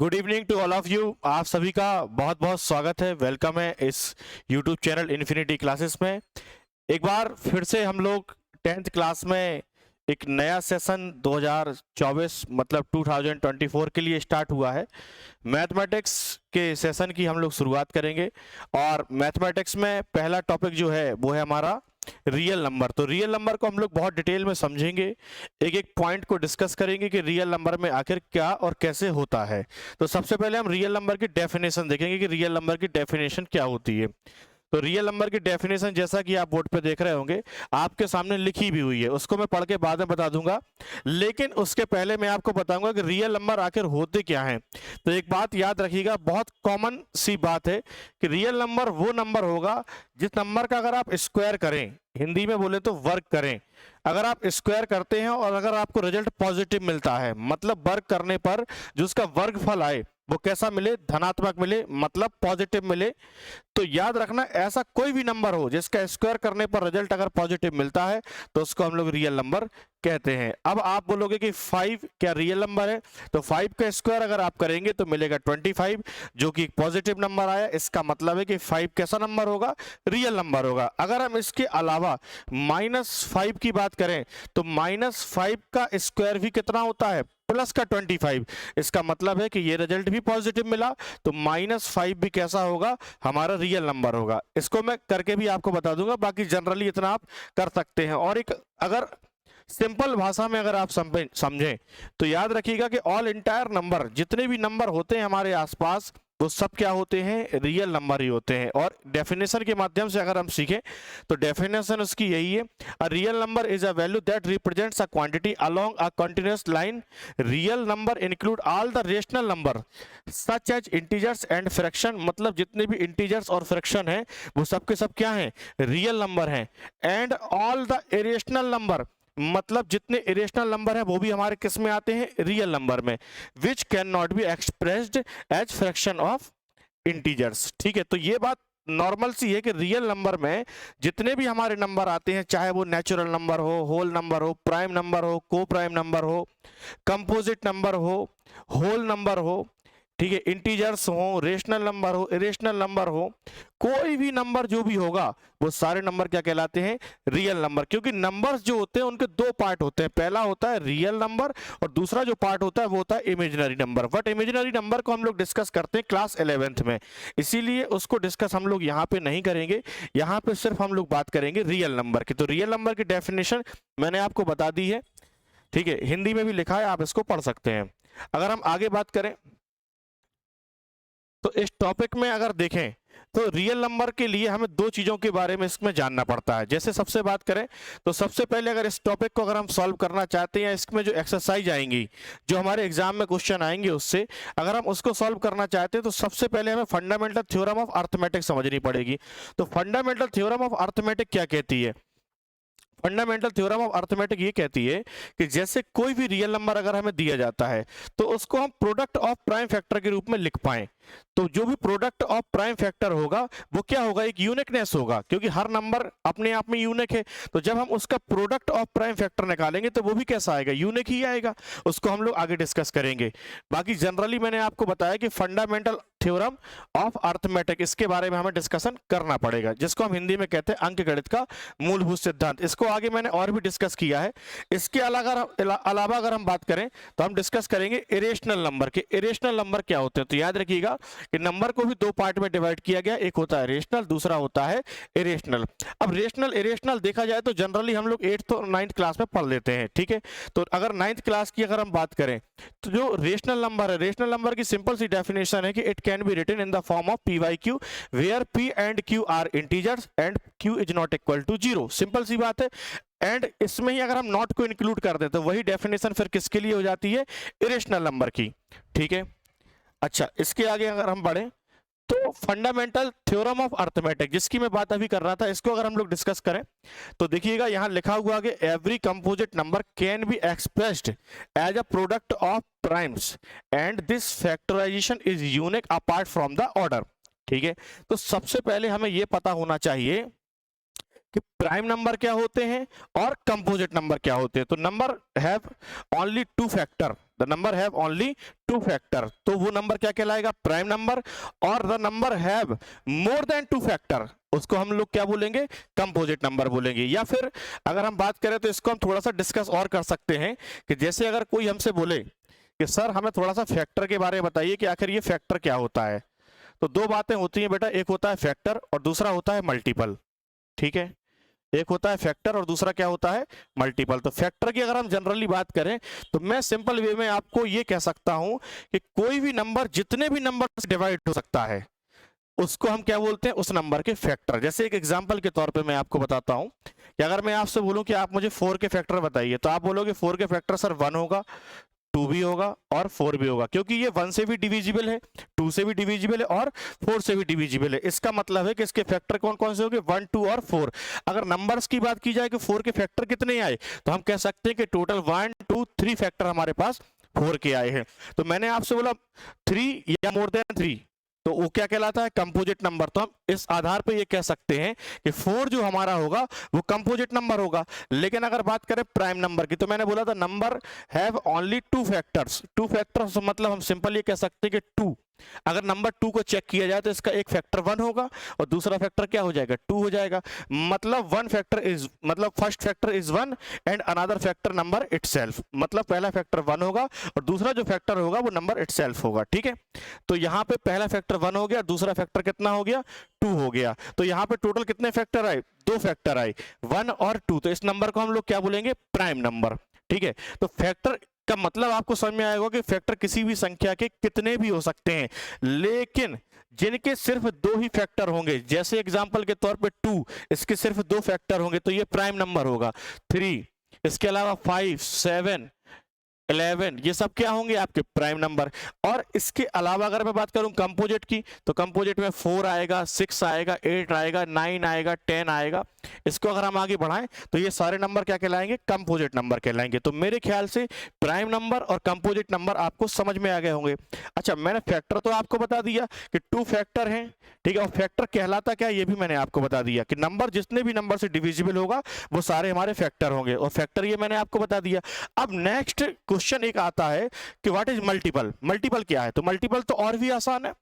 Good evening to all of you. आप सभी का बहुत बहुत स्वागत है, वेलकम है इस यूट्यूब चैनल इन्फिनिटी क्लासेस में। एक बार फिर से हम लोग 10th क्लास में एक नया सेशन 2024 मतलब 2024 के लिए स्टार्ट हुआ है। मैथमेटिक्स के सेशन की हम लोग शुरुआत करेंगे और मैथमेटिक्स में पहला टॉपिक जो है वो है हमारा रियल नंबर। तो रियल नंबर को हम लोग बहुत डिटेल में समझेंगे, एक एक पॉइंट को डिस्कस करेंगे कि रियल नंबर में आखिर क्या और कैसे होता है। तो सबसे पहले हम रियल नंबर की डेफिनेशन देखेंगे कि रियल नंबर की डेफिनेशन क्या होती है। तो रियल नंबर की डेफिनेशन जैसा कि आप बोर्ड पे देख रहे होंगे, आपके सामने लिखी भी हुई है, उसको मैं पढ़ के बाद में बता दूंगा। लेकिन उसके पहले मैं आपको बताऊंगा कि रियल नंबर आखिर होते क्या हैं। तो एक बात याद रखिएगा, बहुत कॉमन सी बात है कि रियल नंबर वो नंबर होगा जिस नंबर का अगर आप स्क्वायर करें, हिंदी में बोले तो वर्ग करें, अगर आप स्क्वायर करते हैं और अगर आपको रिजल्ट पॉजिटिव मिलता है, मतलब वर्ग करने पर जो उसका वर्गफल आए वो कैसा मिले, धनात्मक मिले, मतलब पॉजिटिव मिले। तो याद रखना, ऐसा कोई भी नंबर हो जिसका स्क्वायर करने पर रिजल्ट अगर पॉजिटिव मिलता है तो उसको हम लोग रियल नंबर कहते हैं। अब आप बोलोगे कि 5 क्या रियल नंबर है? तो 5 का स्क्वायर अगर आप करेंगे तो मिलेगा 25, जो कि पॉजिटिव नंबर आया। इसका मतलब है कि 5 कैसा नंबर होगा? रियल नंबर होगा। अगर हम इसके अलावा -5 की बात करें तो -5 का स्क्वायर भी कितना होता है? प्लस का 25। इसका मतलब है कि ये रिजल्ट भी पॉजिटिव मिला, तो -5 भी कैसा होगा? हमारा रियल नंबर होगा। इसको मैं करके भी आपको बता दूंगा, बाकी जनरली इतना आप कर सकते हैं। और एक अगर सिंपल भाषा में अगर आप समझें तो याद रखिएगा कि ऑल इंटायर नंबर, जितने भी नंबर होते हैं हमारे आसपास, वो सब क्या होते हैं? रियल नंबर ही होते हैं। और डेफिनेशन के माध्यम से अगर हम सीखें तो डेफिनेशन उसकी यही है, a real number is a value that represents a quantity along a continuous line. Real number include all the rational number such as integers and fraction, मतलब जितने भी इंटीजर्स और फ्रैक्शन हैं वो सब के सब क्या हैं? रियल नंबर हैं। And all the irrational number, मतलब जितने इरेशनल नंबर हैं वो भी हमारे किस में आते हैं? रियल नंबर में। Which can not be expressed as fraction of integers. ठीक है, तो ये बात नॉर्मल सी है कि रियल नंबर में जितने भी हमारे नंबर आते हैं, चाहे वो नेचुरल नंबर हो, होल नंबर हो, प्राइम नंबर हो, को प्राइम नंबर हो, कंपोजिट नंबर हो, होल नंबर हो, ठीक है, इंटीजर्स हो, रेशनल नंबर हो, इरेशनल नंबर हो, कोई भी नंबर जो भी होगा वो सारे नंबर क्या कहलाते हैं? Real number. क्योंकि नंबर्स जो होते हैं उनके दो पार्ट होते हैं, पहला होता है रियल नंबर और दूसरा जो पार्ट होता है वो होता है imaginary number. But imaginary number को हम लोग डिस्कस करते हैं क्लास 11th में, इसीलिए उसको डिस्कस हम लोग यहाँ पे नहीं करेंगे। यहाँ पे सिर्फ हम लोग बात करेंगे रियल नंबर की। तो रियल नंबर की डेफिनेशन मैंने आपको बता दी है, ठीक है, हिंदी में भी लिखा है, आप इसको पढ़ सकते हैं। अगर हम आगे बात करें तो इस टॉपिक में अगर देखें तो रियल नंबर के लिए हमें दो चीजों के बारे में इसमें जानना पड़ता है। जैसे सबसे बात करें तो सबसे पहले अगर इस टॉपिक को अगर हम सॉल्व करना चाहते हैं या इसमें जो एक्सरसाइज आएंगी, जो हमारे एग्जाम में क्वेश्चन आएंगे, उससे अगर हम उसको सॉल्व करना चाहते हैं तो सबसे पहले हमें फंडामेंटल थ्योरम ऑफ अर्थमेटिक समझनी पड़ेगी। तो फंडामेंटल थ्योरम ऑफ अर्थमेटिक क्या कहती है? फंडामेंटल थ्योरम ऑफ अर्थमेटिक ये कहती है कि जैसे कोई भी रियल नंबर अगर हमें दिया जाता है तो उसको हम प्रोडक्ट ऑफ प्राइम फैक्टर के रूप में लिख पाएं। तो जो भी प्रोडक्ट ऑफ प्राइम फैक्टर होगा वो क्या होगा? एक यूनिकनेस होगा, क्योंकि हर नंबर अपने आप में यूनिक है। तो जब हम उसका प्रोडक्ट ऑफ प्राइम फैक्टर निकालेंगे तो वो भी कैसा आएगा? यूनिक ही आएगा। उसको हम लोग आगे डिस्कस करेंगे। बाकी जनरली मैंने आपको बताया कि फंडामेंटल थ्योरम ऑफ अर्थमेटिक, इसके बारे में हमें डिस्कशन करना पड़ेगा, जिसको हम हिंदी में कहते हैं अंकगणित का मूलभूत सिद्धांत। इसको आगे मैंने और भी डिस्कस किया है। इसके अलावा अगर हम बात करें तो हम डिस्कस करेंगे इरेशनल नंबर के। इरेशनल नंबर क्या होते हैं? तो याद रखिएगा कि नंबर को भी दो पार्ट में डिवाइड किया गया, एक होता है रेशनल, दूसरा होता है इरेशनल। अब रेशनल इरेशनल देखा जाए तो जनरली हम लोग 8th और 9th क्लास में पढ़ लेते हैं, ठीक है। तो अगर 9th क्लास की अगर हम बात करें तो जो रेशनल नंबर है, रेशनल नंबर की सिंपल सी डेफिनेशन है कि it can be written in the form of p by q where p and q are integers and q is not equal to 0। Simple सी बात है। एंड इसमें ही अगर हम नॉट को इंक्लूड कर दें तो वही डेफिनेशन फिर किसके लिए हो जाती है? इरेशनल नंबर की, ठीक है। अच्छा, इसके आगे अगर हम बढ़े तो फंडामेंटल थ्योरम ऑफ अर्थमेटिक, जिसकी मैं बात अभी कर रहा था, इसको अगर हम लोग डिस्कस करें तो देखिएगा यहां लिखा हुआ है every composite number can be expressed as a product of primes and this factorization is unique apart from the order, ठीक है। तो सबसे पहले हमें यह पता होना चाहिए कि प्राइम नंबर क्या होते हैं और कंपोजिट नंबर क्या होते हैं। तो number have only two factor, the number have only two factor, तो वो नंबर क्या कहलाएगा, प्राइम नंबर। और the number have more than two factor, उसको हम लोग क्या बोलेंगे, कंपोजिट नंबर बोलेंगे। या फिर अगर हम बात करें तो इसको हम थोड़ा सा डिस्कस और कर सकते हैं कि जैसे अगर कोई हमसे बोले कि सर हमें थोड़ा सा फैक्टर के बारे में बताइए कि आखिर ये फैक्टर क्या होता है, तो दो बातें होती हैं बेटा, एक होता है फैक्टर और दूसरा होता है मल्टीपल। ठीक है, एक होता है फैक्टर और दूसरा क्या होता है, मल्टीपल। तो फैक्टर की अगर हम जनरली बात करें तो मैं सिंपल वे में आपको ये कह सकता हूं कि कोई भी नंबर जितने भी नंबर से डिवाइड हो सकता है उसको हम क्या बोलते हैं, उस नंबर के फैक्टर। जैसे एक एग्जांपल के तौर पे मैं आपको बताता हूं कि अगर मैं आपसे बोलूं कि आप मुझे 4 के फैक्टर बताइए, तो आप बोलोगे 4 के फैक्टर सर 1 होगा, 2 भी होगा और 4 भी होगा, क्योंकि ये 1 से भी डिविजिबल है, 2 से भी डिविजिबल है और 4 से भी डिविजिबल है। इसका मतलब है कि इसके फैक्टर कौन कौन से होंगे, 1, 2 और 4। अगर नंबर्स की बात की जाए कि 4 के फैक्टर कितने आए, तो हम कह सकते हैं कि टोटल 1, 2, 3 फैक्टर हमारे पास 4 के आए हैं। तो मैंने आपसे बोला 3 या मोर देन 3, तो वो क्या कहलाता है, कंपोजिट नंबर। तो हम इस आधार पे ये कह सकते हैं कि 4 जो हमारा होगा वो कंपोजिट नंबर होगा। लेकिन अगर बात करें प्राइम नंबर की, तो मैंने बोला था number have only two factors. Two factors मतलब हम सिंपल ये कह सकते हैं कि 2, अगर नंबर 2 को चेक किया जाए तो इसका एक फैक्टर 1 होगा और दूसरा फैक्टर क्या हो जाएगा, 2 हो जाएगा। मतलब वन फैक्टर इज, मतलब first factor is 1 and another factor number itself, मतलब पहला फैक्टर 1 होगा और दूसरा जो फैक्टर होगा वो नंबर इटसेल्फ होगा। ठीक है, तो यहाँ पे पहला फैक्टर 1 हो गया, दूसरा फैक्टर कितना हो गया, 2 हो गया। तो यहाँ पे टोटल कितने फैक्टर आए, 2 फैक्टर आए, 1 और 2। तो इस नंबर को हम लोग क्या बोलेंगे, प्राइम नंबर। ठीक है, तो फैक्टर का मतलब आपको समझ में आएगा कि फैक्टर किसी भी संख्या के कितने भी हो सकते हैं, लेकिन जिनके सिर्फ 2 ही फैक्टर होंगे, जैसे एग्जांपल के तौर पे 2, इसके सिर्फ 2 फैक्टर होंगे तो ये प्राइम नंबर होगा। 3, इसके अलावा 5, 7, 11, ये सब क्या होंगे, आपके प्राइम नंबर। और इसके अलावा अगर मैं बात करूं कंपोजिट की, तो कंपोजिट में 4 आएगा, 6 आएगा, 8 आएगा, 9 आएगा, 10 आएगा। इसको अगर हम आगे बढ़ाएं तो ये सारे नंबर क्या कहलाएंगे, कंपोजिट नंबर कहलाएंगे। तो मेरे ख्याल से प्राइम नंबर और कंपोजिट नंबर आपको समझ में आ गए होंगे। अच्छा, मैंने फैक्टर तो आपको बता दिया कि 2 फैक्टर हैं, ठीक है, और फैक्टर कहलाता क्या है ये भी मैंने आपको बता दिया कि नंबर जितने भी नंबर से डिविजिबल होगा वो सारे हमारे फैक्टर होंगे, और फैक्टर ये मैंने आपको बता दिया। अब नेक्स्ट क्वेश्चन एक आता है कि व्हाट इज मल्टीपल। मल्टीपल क्या है, तो मल्टीपल तो और भी आसान है।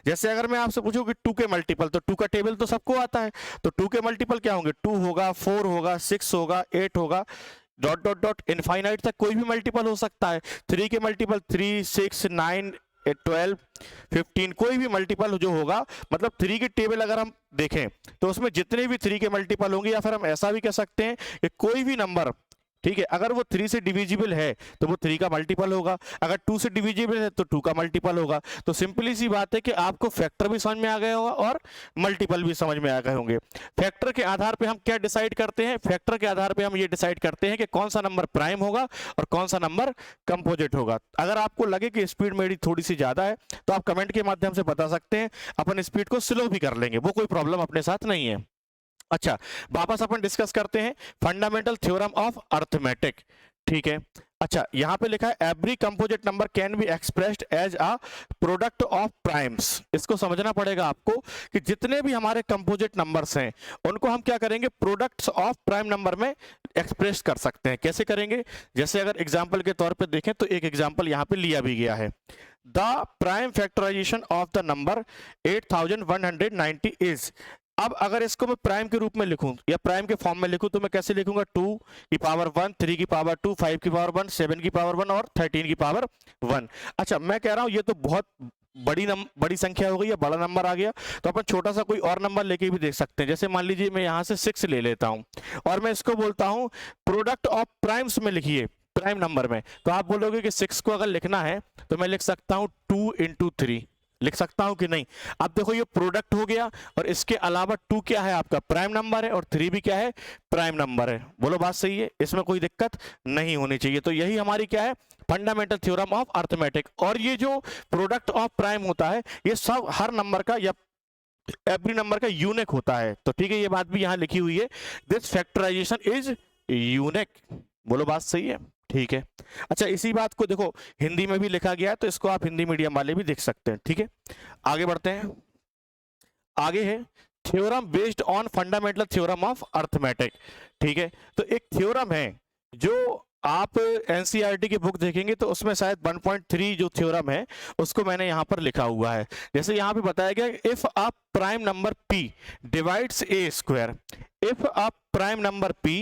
जैसे अगर मैं आपसे पूछूं कि 2 के मल्टीपल, तो 2 का टेबल तो सबको आता है, तो 2 के मल्टीपल क्या होंगे, 2 होगा, 4 होगा, 6 होगा, 8 होगा, डॉट डॉट डॉट इनफाइनाइट तक कोई भी मल्टीपल हो सकता है। 3 के मल्टीपल 3, 6, 9, 12, 15, कोई भी मल्टीपल जो होगा, मतलब 3 की टेबल अगर हम देखें तो उसमें जितने भी 3 के मल्टीपल होंगे, या फिर हम ऐसा भी कह सकते हैं कि कोई भी नंबर, ठीक है, अगर वो 3 से डिविजिबल है तो वो 3 का मल्टीपल होगा, अगर 2 से डिविजिबल है तो 2 का मल्टीपल होगा। तो सिंपली सी बात है कि आपको फैक्टर भी समझ में आ गया होगा और मल्टीपल भी समझ में आ गए होंगे। फैक्टर के आधार पे हम क्या डिसाइड करते हैं, फैक्टर के आधार पे हम ये डिसाइड करते हैं कि कौन सा नंबर प्राइम होगा और कौन सा नंबर कंपोजिट होगा। अगर आपको लगे कि स्पीड मेरी थोड़ी सी ज्यादा है तो आप कमेंट के माध्यम से बता सकते हैं, अपन स्पीड को स्लो भी कर लेंगे, वो कोई प्रॉब्लम अपने साथ नहीं है। अच्छा, वापस अपन डिस्कस करते हैं फंडामेंटल थ्योरम ऑफ अर्थमेटिक। ठीक है, अच्छा यहां पे लिखा है every composite number can be expressed as a product of primes. इसको समझना पड़ेगा आपको कि जितने भी हमारे कंपोजिट नंबर्स हैं उनको हम क्या करेंगे, प्रोडक्ट्स ऑफ प्राइम नंबर में एक्सप्रेस कर सकते हैं। कैसे करेंगे, जैसे अगर एग्जांपल के तौर पे देखें तो एक एग्जांपल यहां पे लिया भी गया है, the prime factorization of the number 8190 is. अब अगर इसको मैं प्राइम के रूप में लिखूं या प्राइम के फॉर्म में लिखूं तो मैं कैसे लिखूंगा, 2 की पावर 1, 3 की पावर 2, 5 की पावर 1, 7 की पावर 1 और 13 की पावर 1। अच्छा, मैं कह रहा हूं ये तो बहुत बड़ी संख्या हो गई या बड़ा नंबर आ गया, तो अपन छोटा सा कोई और नंबर लेके भी देख सकते हैं। जैसे मान लीजिए मैं यहां से 6 ले लेता हूं और मैं इसको बोलता हूं प्रोडक्ट ऑफ प्राइम्स में लिखिए, प्राइम नंबर में। तो आप बोलोगे कि 6 को अगर लिखना है तो मैं लिख सकता हूं 2 into 3, लिख सकता हूं कि नहीं। अब देखो ये प्रोडक्ट हो गया और इसके अलावा 2 क्या है, आपका प्राइम नंबर है, और 3 भी क्या है, प्राइम नंबर है। बोलो बात सही है, इसमें कोई दिक्कत नहीं होनी चाहिए। तो यही हमारी क्या है, फंडामेंटल थ्योरम ऑफ अर्थमेटिक। और ये जो प्रोडक्ट ऑफ प्राइम होता है ये सब हर नंबर का या एवरी नंबर का यूनिक होता है। तो ठीक है, ये बात भी यहां लिखी हुई है, दिस फैक्टराइजेशन इज यूनिक। बोलो बात सही है, ठीक है। अच्छा, इसी बात को देखो हिंदी में भी लिखा गया है, तो इसको आप हिंदी मीडियम वाले भी देख सकते हैं। ठीक है, आगे बढ़ते हैं। आगे है theorem based on fundamental theorem of arithmetic. ठीक है, तो एक थ्योरम है जो आप एनसीईआरटी की बुक देखेंगे तो उसमें शायद 1.3 जो थ्योरम है उसको मैंने यहाँ पर लिखा हुआ है। जैसे यहाँ पे बताया गया, if a prime number p divides a square, if a prime number p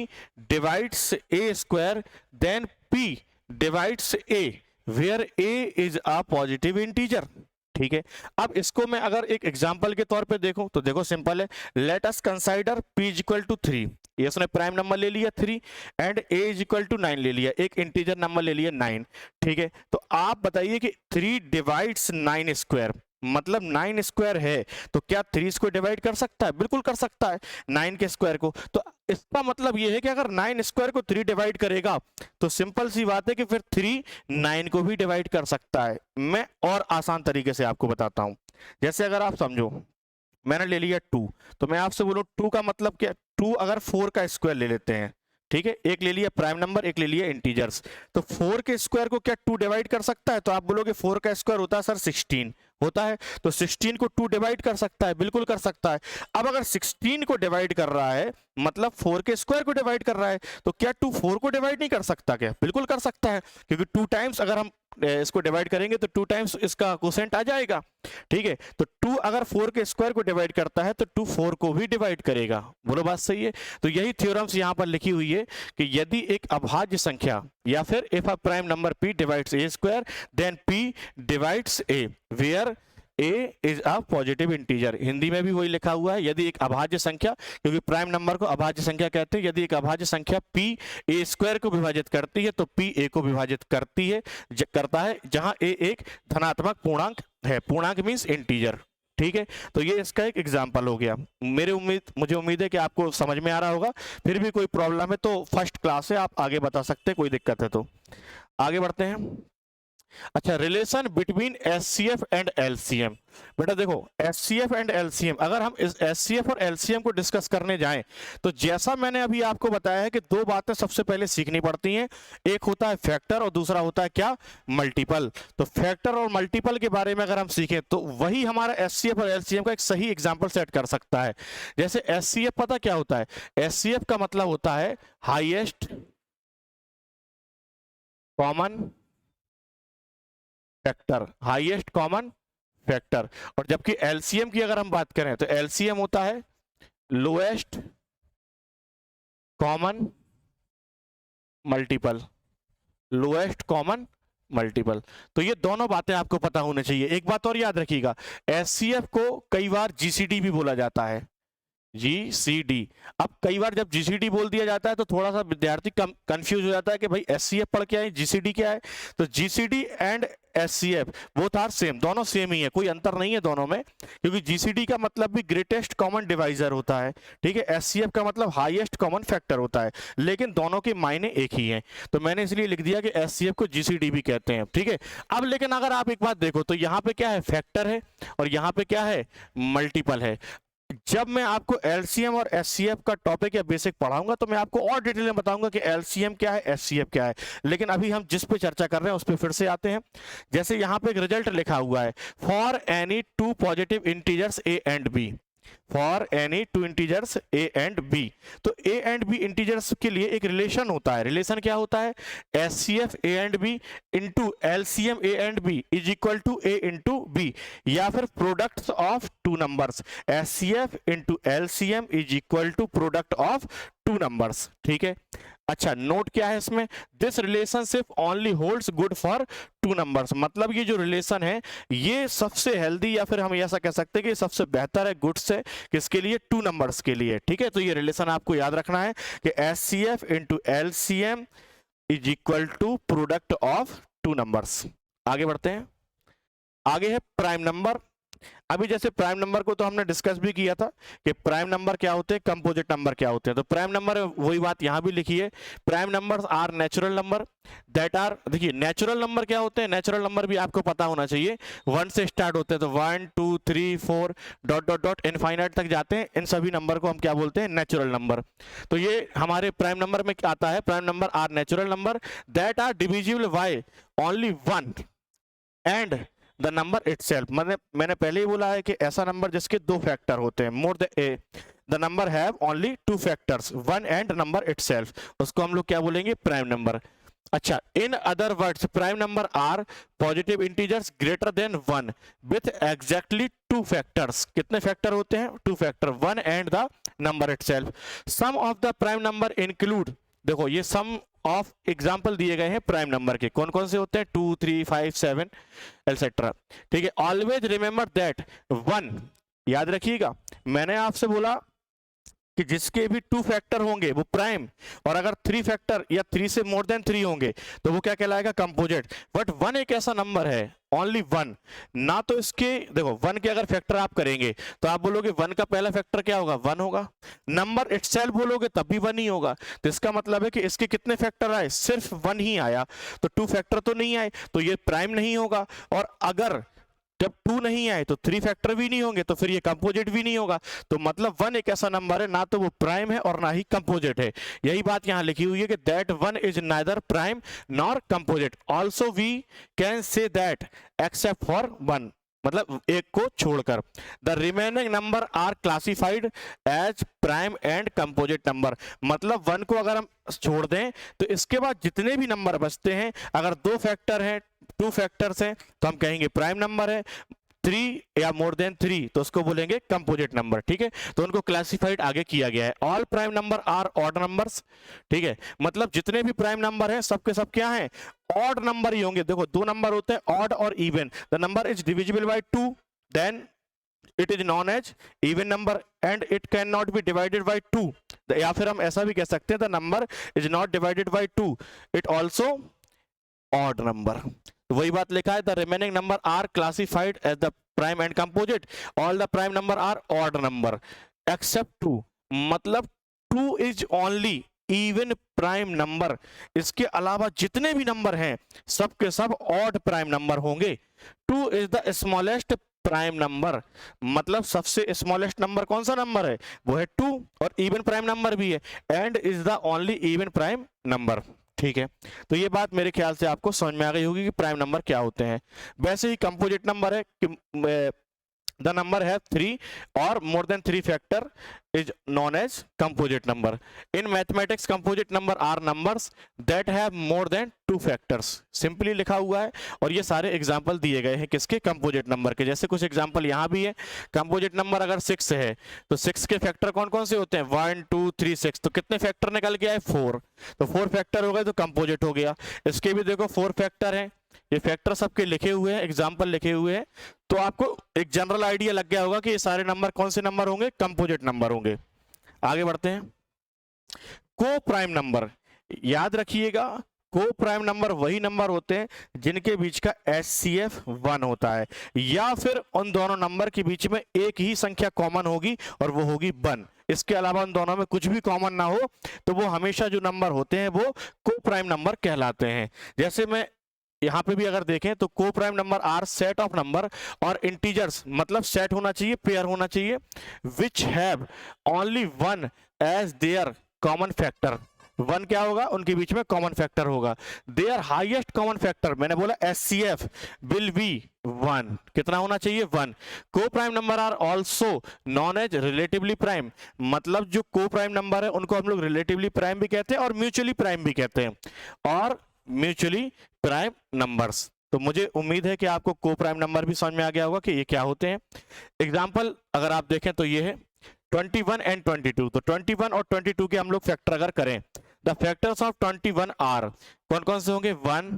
divides a square then p divides a where a is a positive integer. ठीक है, अब इसको मैं अगर एक एग्जांपल के तौर पे देखूं तो देखो सिंपल है, let us consider p is equal to 3, ये उसने प्राइम नंबर ले लिया 3 and a is equal to 9 ले लिया, एक इंटीजर नंबर ले लिया 9। ठीक है, तो आप बताइए कि 3 डिवाइड्स 9 स्क्वायर, मतलब 9 स्क्वायर है तो क्या 3 इसको डिवाइड कर सकता है? बिल्कुल कर सकता है 9 के स्क्वायर को। तो इसका मतलब ये है कि अगर 9 स्क्वायर को 3 डिवाइड करेगा तो सिंपल सी बात है कि फिर 3 9 को भी डिवाइड कर सकता है। मैं और आसान तरीके से आपको बताता हूं, जैसे अगर आप समझो मैंने ले लिया 2, तो मैं आपसे बोलूं 2 का मतलब क्या, 2 अगर 4 का स्क्वायर ले लेते हैं, ठीक है, एक ले लिया प्राइम नंबर, एक ले लिया इंटीजर्स, तो 4 के स्क्वायर को क्या 2 डिवाइड कर सकता है? तो आप बोलोगे 4 का स्क्वायर होता है सर 16 होता है, तो 16 को 2 डिवाइड कर सकता है, बिल्कुल कर सकता है। अब अगर 16 को डिवाइड कर रहा है मतलब 4 के स्क्वायर को डिवाइड कर रहा है, तो क्या 2 4 को डिवाइड नहीं कर सकता? क्या बिल्कुल कर सकता है, क्योंकि 2 टाइम्स अगर हम इसको डिवाइड करेंगे तो 2 टाइम्स इसका कोसेंट आ जाएगा। ठीक है, तो 2 अगर 4 के स्क्वायर को डिवाइड करता है तो 2 4 को भी डिवाइड करेगा। बोलो बात सही है? तो यही थ्योरम्स यहां पर लिखी हुई है कि यदि एक अभाज्य संख्या या फिर if a prime number p divides a square then p divides a where a is a positive integer. Hindi में भी वही लिखा हुआ है, यदि एक अभाज्य संख्या, क्योंकि प्राइम नंबर को अभाज्य संख्या कहते हैं, यदि एक अभाज्य संख्या p a स्क्वायर को विभाजित करती है तो p a को विभाजित करती है करता है, जहां a एक धनात्मक पूर्णांक है। पूर्णांक मीन्स इंटीजर। ठीक है, तो ये इसका एक एग्जाम्पल हो गया। मुझे उम्मीद है कि आपको समझ में आ रहा होगा। फिर भी कोई प्रॉब्लम है तो फर्स्ट क्लास है, आप आगे बता सकते हैं, कोई दिक्कत है तो आगे बढ़ते हैं। अच्छा, relation between HCF and LCM. बेटा देखो, एचसीएफ एंड एलसीएम, अगर हम इस एचसीएफ और एलसीएम को डिस्कस करने जाएं तो जैसा मैंने अभी आपको बताया है कि दो बातें सबसे पहले सीखनी पड़ती हैं, एक होता है फैक्टर और दूसरा होता है क्या, मल्टीपल। तो फैक्टर और मल्टीपल के बारे में अगर हम सीखें तो वही हमारा एचसीएफ और एलसीएम का एक सही एग्जाम्पल सेट कर सकता है। जैसे एचसीएफ पता क्या होता है? एचसीएफ का मतलब होता है highest common factor, highest common factor. और जबकि एलसीएम की अगर हम बात करें तो एलसीएम होता है lowest common multiple, lowest common multiple. तो ये दोनों बातें आपको पता होनी चाहिए। एक बात और याद रखिएगा, एचसीएफ को कई बार जीसीडी भी बोला जाता है, जीसीडी। अब कई बार जब जीसीडी बोल दिया जाता है तो थोड़ा सा विद्यार्थी कंफ्यूज हो जाता है कि भाई एचसीएफ पढ़ के आए, जीसीडी क्या है। तो GCD and HCF both are same, दोनों सेम ही है, कोई अंतर नहीं है दोनों में, क्योंकि जीसीडी का मतलब भी ग्रेटेस्ट कॉमन डिवाइजर होता है, ठीक है, एचसीएफ का मतलब हाईएस्ट कॉमन फैक्टर होता है, लेकिन दोनों के मायने एक ही हैं। तो मैंने इसलिए लिख दिया कि एचसीएफ को जीसीडी भी कहते हैं। ठीक है, अब लेकिन अगर आप एक बात देखो तो यहाँ पे क्या है, फैक्टर है, और यहाँ पे क्या है, मल्टीपल है। जब मैं आपको एलसीएम और एचसीएफ का टॉपिक या बेसिक पढ़ाऊंगा तो मैं आपको और डिटेल में बताऊंगा कि एलसीएम क्या है, एचसीएफ क्या है। लेकिन अभी हम जिस पे चर्चा कर रहे हैं उस पे फिर से आते हैं। जैसे यहां पे एक रिजल्ट लिखा हुआ है, for any two positive integers a and b, for any two integers a and b. तो ए एंड बी इंटीजर्स के लिए एक रिलेशन होता है। रिलेशन क्या होता है? HCF a and b into LCM a and b is equal to a into b, या फिर product of two numbers, HCF into LCM is equal to product of two numbers. ठीक है, अच्छा नोट क्या है इसमें, this relationship only holds good for two numbers. मतलब ये जो रिलेशन है ये सबसे हेल्दी, या फिर हम ऐसा कह सकते हैं कि सबसे बेहतर है गुड्स है किसके लिए, टू नंबर्स के लिए। ठीक है, तो ये रिलेशन आपको याद रखना है कि HCF into LCM is equal to product of two numbers. आगे बढ़ते हैं, आगे है प्राइम नंबर। अभी जैसे प्राइम नंबर को तो हमने डिस्कस भी किया था कि प्राइम नंबर क्या होते हैं, कंपोजिट नंबर क्या होते हैं। तो प्राइम नंबर वही बात यहां भी लिखी है, prime numbers are natural number that are, देखिए नेचुरल नंबर क्या होते हैं, नेचुरल नंबर भी आपको पता होना चाहिए, 1 से स्टार्ट होते हैं, तो 1 2 3 4 डॉट डॉट डॉट इनफाइनाइट तक जाते हैं। इन सभी नंबर को हम क्या बोलते हैं, नेचुरल नंबर। तो ये हमारे प्राइम नंबर में क्या आता है, prime number are natural number that are divisible by only 1 and the number itself, मैंने पहले ही बोला है कि ऐसा नंबर जिसके दो फैक्टर होते हैं, more than a, the number have only two factors, one and number itself, उसको हम लोग क्या बोलेंगे, प्राइम नंबर। अच्छा, in other words prime number are positive integers greater than one with exactly two factors, कितने factor होते हैं, two factor, one and the number itself. Some of the prime number include, देखो ये सम of example दिए गए हैं prime number के, कौन कौन से होते हैं, 2 3 5 7 एटसेट्रा, ठीक है। ऑलवेज रिमेंबर दैट वन, याद रखिएगा, मैंने आपसे बोला कि जिसके भी टू फैक्टर होंगे वो प्राइम, और अगर थ्री फैक्टर या थ्री से मोर देन थ्री होंगे तो वो क्या कहलाएगा, कंपोजिट। बट वन एक ऐसा नंबर है, ओनली वन, ना तो इसके, देखो वन के अगर फैक्टर आप करेंगे तो आप बोलोगे वन का पहला फैक्टर क्या होगा, वन होगा, नंबर इटसेल्फ बोलोगे तब भी वन ही होगा, तो इसका मतलब है कि इसके कितने फैक्टर आए, सिर्फ वन ही आया, तो टू फैक्टर तो नहीं आए, तो ये प्राइम नहीं होगा। और अगर जब टू नहीं आए तो थ्री फैक्टर भी नहीं होंगे, तो फिर ये कंपोजिट भी नहीं होगा। तो मतलब वन एक ऐसा नंबर है, ना तो वो प्राइम है और ना ही कंपोजिट है। यही बात यहां लिखी हुई है कि that one is neither prime nor composite, also we can say that except for one, मतलब एक को छोड़कर। The remaining number are classified as prime and composite number, मतलब वन को अगर हम छोड़ दें तो इसके बाद जितने भी नंबर बचते हैं, अगर दो फैक्टर हैं, टू फैक्टर्स हैं, तो हम कहेंगे प्राइम नंबर है, थ्री या मोर देन थ्री तो उसको बोलेंगे कंपोजिट नंबर, ठीक है। तो उनको क्लासिफाइड आगे किया गया है। All prime number are odd numbers, ठीक है, मतलब जितने भी प्राइम नंबर हैं सबके सब क्या हैं, ऑड नंबर ही होंगे। देखो दो नंबर होते हैं, ऑड और even, the number is divisible by two, then it is known as even number and it can not be divided by two, या फिर हम ऐसा भी कह सकते हैं the number is not divided by two, it also odd number. तो वही बात लिखा है, the remaining number are classified as the prime and composite, all the prime number are odd number except two, मतलब two is only even prime number, इसके अलावा जितने भी नंबर हैं सब के सब ऑड प्राइम नंबर होंगे। Two is the smallest prime number, मतलब सबसे स्मॉलेस्ट नंबर कौन सा नंबर है, वो है टू, और इवन प्राइम नंबर भी है, and is the only even prime number, ठीक है। तो ये बात मेरे ख्याल से आपको समझ में आ गई होगी कि प्राइम नंबर क्या होते हैं। वैसे ही कंपोजिट नंबर है कि द नंबर है थ्री और more than three factor is known as composite number. In mathematics composite number are numbers that have more than two factors, simply लिखा हुआ है, और ये सारे एग्जांपल दिए गए हैं किसके, कंपोजिट नंबर के। जैसे कुछ एग्जांपल यहाँ भी है, कंपोजिट नंबर अगर 6 है तो 6 के फैक्टर कौन कौन से होते हैं, 1 2 3 6, तो कितने फैक्टर निकल गया है, 4, तो 4 फैक्टर हो गए तो कंपोजिट हो गया। इसके भी देखो 4 फैक्टर हैं, ये फैक्टर सबके लिखे हुए हैं, एग्जाम्पल लिखे हुए हैं, तो आपको एक जनरल आइडिया लग गया होगा कि ये सारे नंबर कौन से नंबर होंगे, कंपोजिट नंबर होंगे। आगे बढ़ते हैं। को प्राइम नंबर, याद रखिएगा, को प्राइम नंबर वही नंबर होते हैं जिनके बीच का HCF 1 होता है, या फिर उन दोनों नंबर के बीच में एक ही संख्या कॉमन होगी और वो होगी 1, इसके अलावा उन दोनों में कुछ भी कॉमन ना हो तो वो हमेशा जो नंबर होते हैं वो को प्राइम नंबर कहलाते हैं। जैसे मैं यहाँ पे भी अगर देखें तो coprime number are set of number और इंटीजर्स, मतलब सेट होना चाहिए, पेयर होना चाहिए, which have only one as their common factor, one क्या होगा, उनके बीच में कॉमन फैक्टर होगा। देयर हाईएस्ट कॉमन फैक्टर, मैंने बोला HCF विल बी 1, कितना होना चाहिए, 1। Coprime number are also known as relatively prime, मतलब जो को प्राइम नंबर है उनको हम लोग रिलेटिवली प्राइम भी कहते हैं और म्यूचुअली प्राइम भी कहते हैं, और म्यूचुअली प्राइम नंबर्स। तो मुझे उम्मीद है कि आपको को प्राइम नंबर भी समझ में आ गया होगा कि ये क्या होते हैं। एग्जाम्पल अगर आप देखें तो ये है 21 एंड 22, तो 21 और 22 के हम लोग फैक्टर अगर करें, द फैक्टर्स ऑफ 21 आर, कौन कौन से होंगे, 1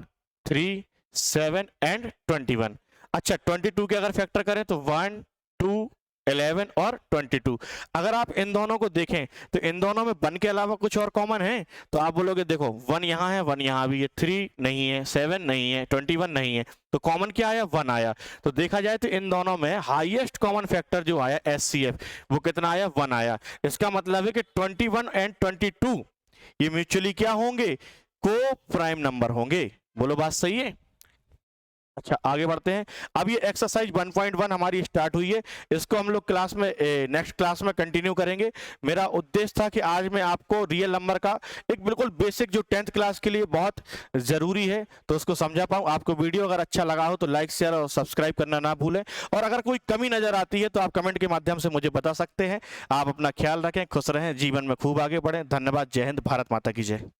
3 7 एंड 21। अच्छा 22 के अगर फैक्टर करें तो 1 2 11 और 22। अगर आप इन दोनों को देखें तो इन दोनों में 1 के अलावा कुछ और कॉमन है, तो आप बोलोगे देखो 1 यहाँ है, 1 यहाँ भी है, 3 नहीं है, 7 नहीं है, 21 नहीं है, तो कॉमन क्या आया, 1 आया। तो देखा जाए तो इन दोनों में हाईएस्ट कॉमन फैक्टर जो आया HCF वो कितना आया, 1 आया। इसका मतलब है कि 21 एंड 22 ये म्यूचुअली क्या होंगे, को प्राइम नंबर होंगे। बोलो बात सही है। अच्छा, आगे बढ़ते हैं। अब ये एक्सरसाइज 1.1 हमारी स्टार्ट हुई है, इसको हम लोग क्लास में नेक्स्ट क्लास में कंटिन्यू करेंगे। मेरा उद्देश्य था कि आज मैं आपको रियल नंबर का एक बिल्कुल बेसिक जो 10th क्लास के लिए बहुत ज़रूरी है तो उसको समझा पाऊँ। आपको वीडियो अगर अच्छा लगा हो तो लाइक शेयर और सब्सक्राइब करना ना भूलें, और अगर कोई कमी नज़र आती है तो आप कमेंट के माध्यम से मुझे बता सकते हैं। आप अपना ख्याल रखें, खुश रहें, जीवन में खूब आगे बढ़ें। धन्यवाद। जय हिंद, भारत माता की जय।